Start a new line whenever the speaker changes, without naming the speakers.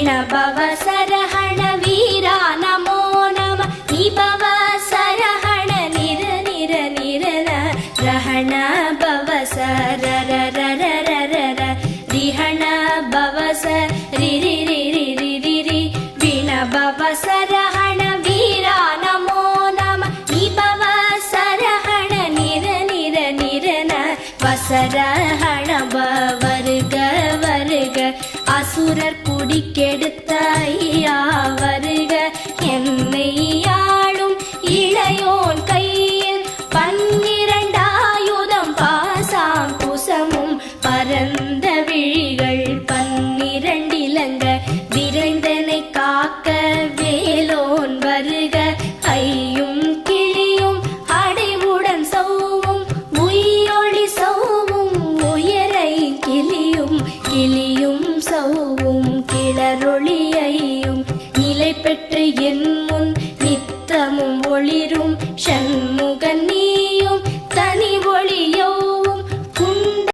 விணபவ சரஹண வீரா நமோ நம நிபவ சரஹண நிர நிர நிரன ரஹண பவ சரரரரரர ரிஹண பவ சரி விணபவ சரஹண வீரா நமோ நம நிபவ சரஹண நிர நிர நிரன வசரஹண வருக வருக அசுரர் குடிக்கெடுத்த ஐயா வருக என்னையா